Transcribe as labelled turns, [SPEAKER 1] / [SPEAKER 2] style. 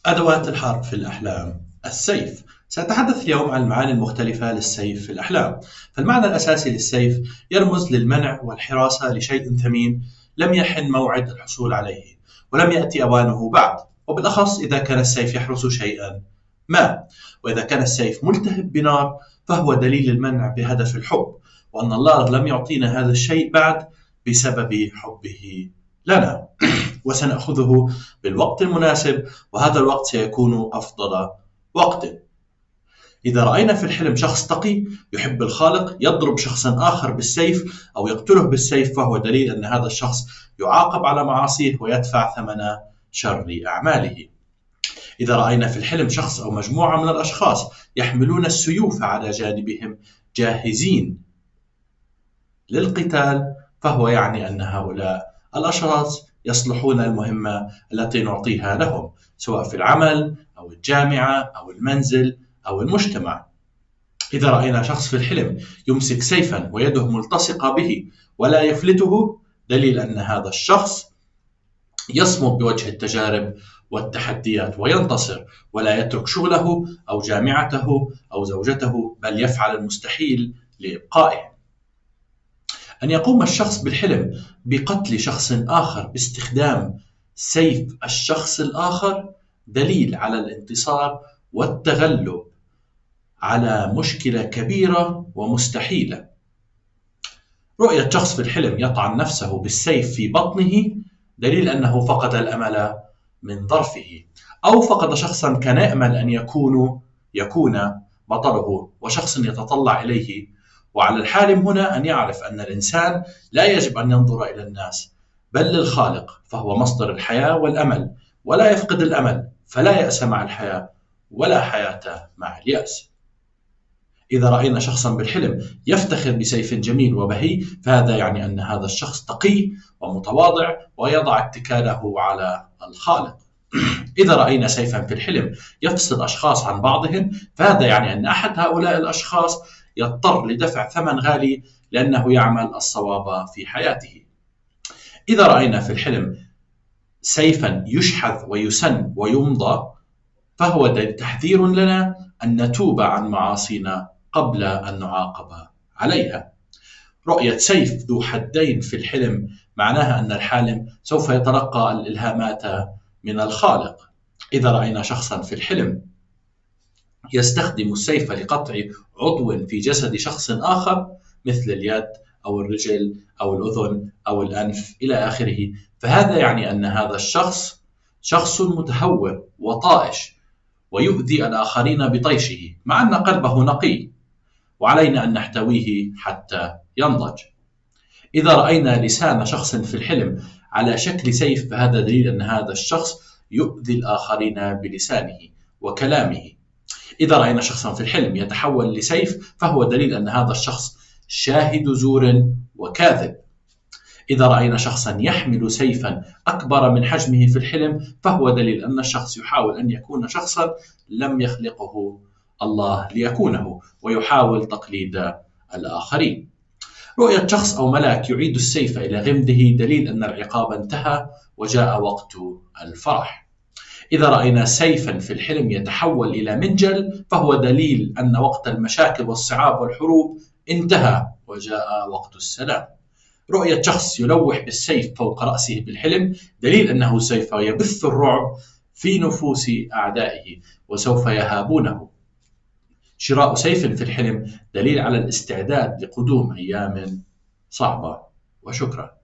[SPEAKER 1] أدوات الحرب في الأحلام. السيف. سأتحدث اليوم عن المعاني المختلفة للسيف في الأحلام. فالمعنى الأساسي للسيف يرمز للمنع والحراسة لشيء ثمين لم يحن موعد الحصول عليه، ولم يأتي أوانه بعد، وبالأخص إذا كان السيف يحرس شيئا ما. وإذا كان السيف ملتهب بنار فهو دليل المنع بهدف الحب، وأن الله لم يعطينا هذا الشيء بعد بسبب حبه لنا. وسنأخذه بالوقت المناسب، وهذا الوقت سيكون أفضل وقت. إذا رأينا في الحلم شخص تقي يحب الخالق يضرب شخصا آخر بالسيف أو يقتله بالسيف، فهو دليل أن هذا الشخص يعاقب على معاصيه ويدفع ثمن شر أعماله. إذا رأينا في الحلم شخص أو مجموعة من الأشخاص يحملون السيوف على جانبهم جاهزين للقتال، فهو يعني أن هؤلاء الأشخاص يصلحون المهمة التي نعطيها لهم، سواء في العمل أو الجامعة أو المنزل أو المجتمع. إذا رأينا شخص في الحلم يمسك سيفا ويده ملتصقة به ولا يفلته، دليل أن هذا الشخص يصمد بوجه التجارب والتحديات وينتصر، ولا يترك شغله أو جامعته أو زوجته، بل يفعل المستحيل لإبقائه. أن يقوم الشخص بالحلم بقتل شخص آخر باستخدام سيف الشخص الآخر دليل على الانتصار والتغلب على مشكلة كبيرة ومستحيلة. رؤية شخص في الحلم يطعن نفسه بالسيف في بطنه دليل أنه فقد الأمل من ظرفه، أو فقد شخصا كان يأمل أن يكون بطله وشخص يتطلع إليه. وعلى الحالم هنا أن يعرف أن الإنسان لا يجب أن ينظر إلى الناس بل للخالق، فهو مصدر الحياة والأمل، ولا يفقد الأمل، فلا يأس مع الحياة ولا حياة مع اليأس. إذا رأينا شخصا بالحلم يفتخر بسيف جميل وبهي، فهذا يعني أن هذا الشخص تقي ومتواضع ويضع اتكاله على الخالق. إذا رأينا سيفا في الحلم يفصل أشخاص عن بعضهم، فهذا يعني أن أحد هؤلاء الأشخاص يضطر لدفع ثمن غالي لأنه يعمل الصواب في حياته. إذا رأينا في الحلم سيفا يشحذ ويسن ويمضى، فهو تحذير لنا أن نتوب عن معاصينا قبل أن نعاقب عليها. رؤية سيف ذو حدين في الحلم معناها أن الحالم سوف يتلقى الإلهامات من الخالق. إذا رأينا شخصا في الحلم يستخدم السيف لقطع عضو في جسد شخص آخر مثل اليد أو الرجل أو الأذن أو الأنف إلى آخره، فهذا يعني أن هذا الشخص شخص متهور وطائش ويؤذي الآخرين بطيشه، مع أن قلبه نقي، وعلينا أن نحتويه حتى ينضج. إذا رأينا لسان شخص في الحلم على شكل سيف، فهذا دليل أن هذا الشخص يؤذي الآخرين بلسانه وكلامه. إذا رأينا شخصا في الحلم يتحول لسيف، فهو دليل أن هذا الشخص شاهد زور وكاذب. إذا رأينا شخصا يحمل سيفا أكبر من حجمه في الحلم، فهو دليل أن الشخص يحاول أن يكون شخصا لم يخلقه الله ليكونه، ويحاول تقليد الآخرين. رؤية شخص أو ملاك يعيد السيف إلى غمده دليل أن العقاب انتهى وجاء وقت الفرح. إذا رأينا سيفا في الحلم يتحول إلى منجل، فهو دليل أن وقت المشاكل والصعاب والحروب انتهى وجاء وقت السلام. رؤية شخص يلوح بالسيف فوق رأسه بالحلم دليل أنه سوف يبث الرعب في نفوس أعدائه وسوف يهابونه. شراء سيف في الحلم دليل على الاستعداد لقدوم أيام صعبة. وشكرا.